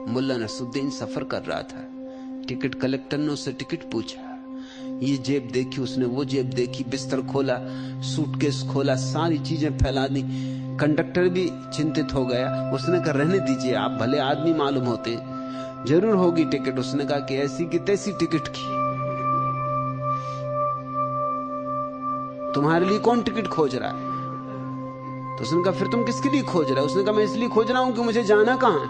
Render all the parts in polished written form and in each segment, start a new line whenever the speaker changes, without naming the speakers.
मुल्ला नसरुद्दीन सफर कर रहा था। टिकट कलेक्टर ने उससे टिकट पूछा, ये जेब देखी उसने, वो जेब देखी, बिस्तर खोला, सूटकेस खोला, सारी चीजें फैला दी। कंडक्टर भी चिंतित हो गया। उसने कहा रहने दीजिए, आप भले आदमी मालूम होते, जरूर होगी टिकट। उसने कहा कि ऐसी की तैसी टिकट की, तुम्हारे लिए कौन टिकट खोज रहा है? तो उसने कहा फिर तुम किसके लिए खोज रहे हो? उसने कहा मैं इसलिए खोज रहा हूं कि मुझे जाना कहां है।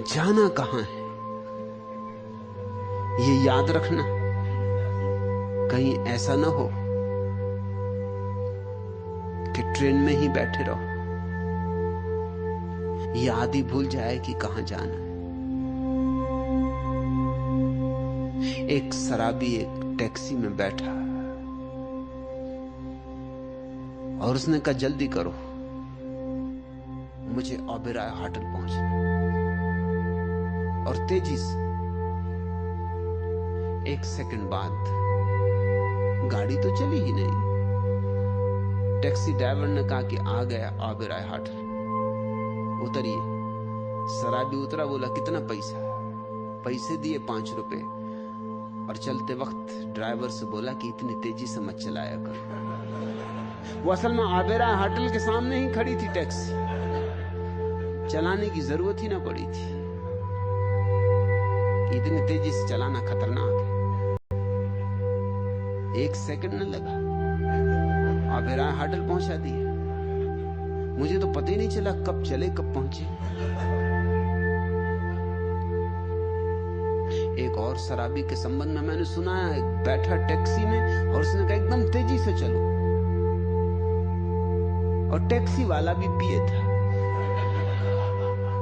जाना कहां है ये याद रखना, कहीं ऐसा ना हो कि ट्रेन में ही बैठे रहो, याद ही भूल जाए कि कहां जाना है। एक शराबी एक टैक्सी में बैठा और उसने कहा जल्दी करो, मुझे ओबेरॉय होटल पहुंचना। और तेजी से 1 सेकंड बाद गाड़ी तो चली ही नहीं। टैक्सी ड्राइवर ने कहा कि आ गया ओबेरॉय होटल, उतरिए। शराबी उतरा, बोला कितना पैसा? पैसे दिए 5 रुपए। और चलते वक्त ड्राइवर से बोला कि इतनी तेजी से मत चलाया कर। वो असल में ओबेरॉय होटल के सामने ही खड़ी थी टैक्सी, चलाने की जरूरत ही ना पड़ी थी। इतनी तेजी से चलाना खतरनाक है। 1 सेकंड न लगा, ओबेरॉय होटल पहुंचा दिया। मुझे तो पता ही नहीं चला कब चले कब पहुंचे। एक और शराबी के संबंध में मैंने सुना है, बैठा टैक्सी में और उसने कहा एकदम तेजी से चलो, और टैक्सी वाला भी पिए था।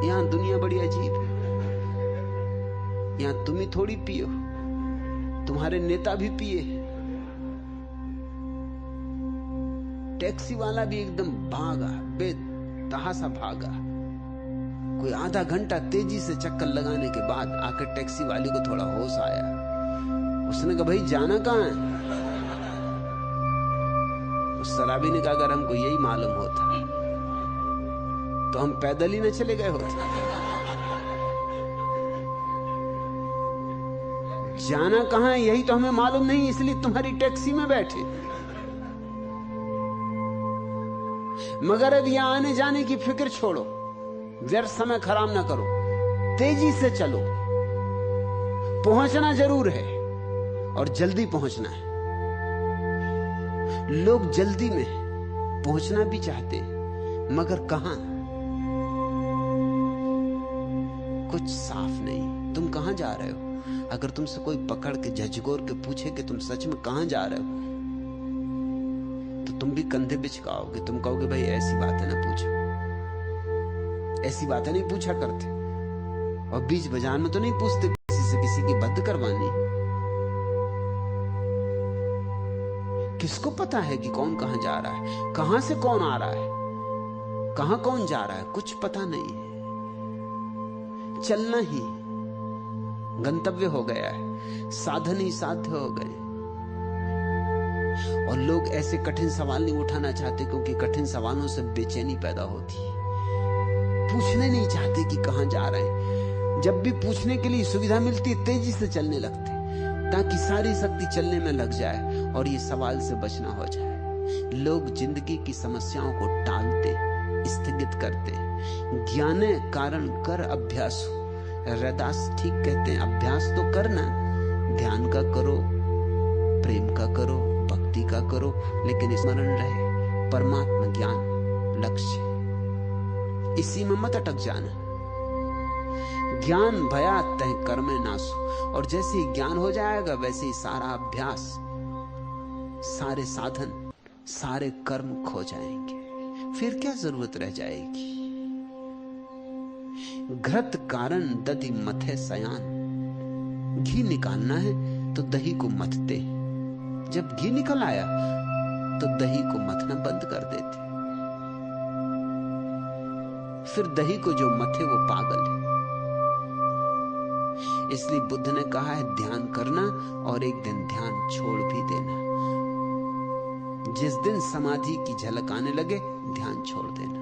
यहां दुनिया बड़ी अजीब है। यहां तुम ही थोड़ी पियो, तुम्हारे नेता भी पिए। टैक्सी वाला भी एकदम भागा, बेतहाशा भागा। कोई आधा घंटा तेजी से चक्कर लगाने के बाद आकर टैक्सी वाले को थोड़ा होश आया। उसने कहा भाई जाना कहां है? उस शराबी ने कहा अगर हमको यही मालूम होता तो हम पैदल ही न चले गए होते। जाना कहां है यही तो हमें मालूम नहीं, इसलिए तुम्हारी टैक्सी में बैठे। मगर अब यहां आने जाने की फिक्र छोड़ो, व्यर्थ समय खराब ना करो, तेजी से चलो। पहुंचना जरूर है और जल्दी पहुंचना है। लोग जल्दी में पहुंचना भी चाहते, मगर कहां? कुछ साफ नहीं। तुम कहां जा रहे हो? अगर तुमसे कोई पकड़ के झकझोर के पूछे कि तुम सच में कहां जा रहे हो, तो तुम भी कंधे बिचकाओगे। तुम कहोगे भाई ऐसी बातें ना पूछो, ऐसी बातें नहीं पूछा करते। और बीच बाजार में तो नहीं पूछते किसी से किसी की बद करवानी। किसको पता है कि कौन कहां जा रहा है, कहां से कौन आ रहा है, कहां कौन जा रहा है, कुछ पता नहीं है। चलना ही गंतव्य हो गया है, साधन ही साध्य हो गए। और लोग ऐसे कठिन सवाल नहीं उठाना चाहते, क्योंकि कठिन सवालों से बेचैनी पैदा होती है। पूछने नहीं चाहते कि कहां जा रहे हैं। जब भी पूछने के लिए सुविधा मिलती है तेजी से चलने लगते, ताकि सारी शक्ति चलने में लग जाए और ये सवाल से बचना हो जाए। लोग जिंदगी की समस्याओं को टालते, स्थगित करते। ज्ञाने कारण कर अभ्यास। रैदास ठीक कहते हैं, अभ्यास तो करना, ध्यान का करो, प्रेम का करो, भक्ति का करो, लेकिन स्मरण रहे परमात्मा ज्ञान लक्ष्य। इसी में मत अटक जाना। ज्ञान भया तह कर्मे नासु। और जैसे ही ज्ञान हो जाएगा वैसे ही सारा अभ्यास, सारे साधन, सारे कर्म खो जाएंगे। फिर क्या जरूरत रह जाएगी? घृत कारण दधि मथे सयान। घी निकालना है तो दही को मथते। जब घी निकल आया तो दही को मथना बंद कर देते। फिर दही को जो मथे वो पागल है। इसलिए बुद्ध ने कहा है ध्यान करना और एक दिन ध्यान छोड़ भी देना। जिस दिन समाधि की झलक आने लगे ध्यान छोड़ देना।